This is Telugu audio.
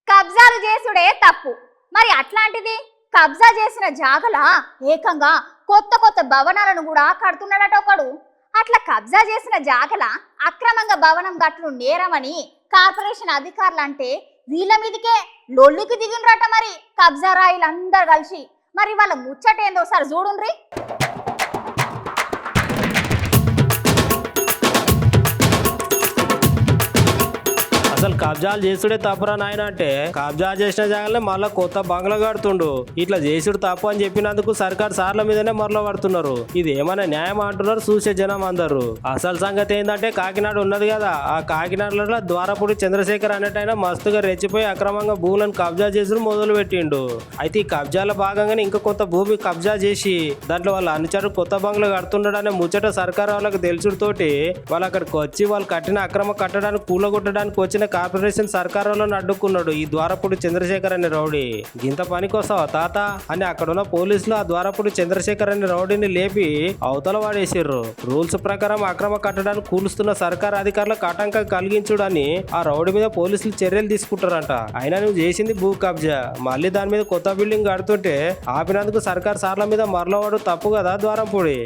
కబ్జాలు చేసుడే తప్పు. మరి అట్లాంటిది కబ్జా చేసిన జాగల ఏకంగా కొత్త కొత్త భవనాలను కూడా కడుతున్నాడట ఒకడు. అట్లా కబ్జా చేసిన జాగల అక్రమంగా భవనం కట్టడం నేరమని కార్పొరేషన్ అధికారులు అంటే వీళ్ళ మీదకే లొల్లికి దిగినరట. మరి కబ్జా రాయిలందరూ కలిసి మరి వాళ్ళ ముచ్చట ఏందో సార్ చూడుండ్రి. అసలు కబ్జాలు చేసుడే తప్పురా నాయన అంటే కబ్జా చేసిన జాగాలనే మళ్ళా కొత్త బంగ్లా కడుతుండు. ఇట్లా చేసుడు తప్పు అని చెప్పినందుకు సర్కార్ సార్ల మీదనే మొరలు పడుతున్నారు. ఇది ఏమైనా న్యాయం అంటున్నారు చూసే జనం అందరు. అసలు సంగతి ఏంటంటే కాకినాడ ఉన్నది కదా, ఆ కాకినాడలో ద్వారపూడి చంద్రశేఖర్ అనేటైనా మస్తుగా రెచ్చిపోయి అక్రమంగా భూములను కబ్జా చేసుడు మొదలు పెట్టిండు. అయితే ఈ కబ్జాల భాగంగానే ఇంకా కొంత భూమి కబ్జా చేసి దాంట్లో వాళ్ళ అనుచరుడు కొత్త బంగ్లా కడుతున్నాడు అనే ముచ్చట సర్కార్ వాళ్ళకి తెలుసుడుతోటి వాళ్ళు అక్కడికి వచ్చి వాళ్ళు కట్టిన అక్రమ కట్టడానికి కూలగొట్టడానికి వచ్చిన కార్పొరేషన్ సర్కార్ వాళ్ళని అడ్డుకున్నాడు ఈ ద్వారపూడి చంద్రశేఖర్ అనే రౌడీ. గింత పనికొస్తావా తాత అని అక్కడ ఉన్న పోలీసులు ఆ ద్వారపూడి చంద్రశేఖర్ అనే రౌడీని లేపి అవతల వాడేసిర్రు. రూల్స్ ప్రకారం అక్రమ కట్టడానికి కూలుస్తున్న సర్కార్ అధికారులకు ఆటంకం కలిగించుడని ఆ రౌడీ మీద పోలీసులు చర్యలు తీసుకుంటారంట. అయినా నువ్వు చేసింది భూ కబ్జా, మళ్ళీ దాని మీద కొత్త బిల్డింగ్ కడుతుంటే ఆపినందుకు సర్కార్ సార్ల మీద మరలవాడు తప్పు కదా ద్వారంపూడి.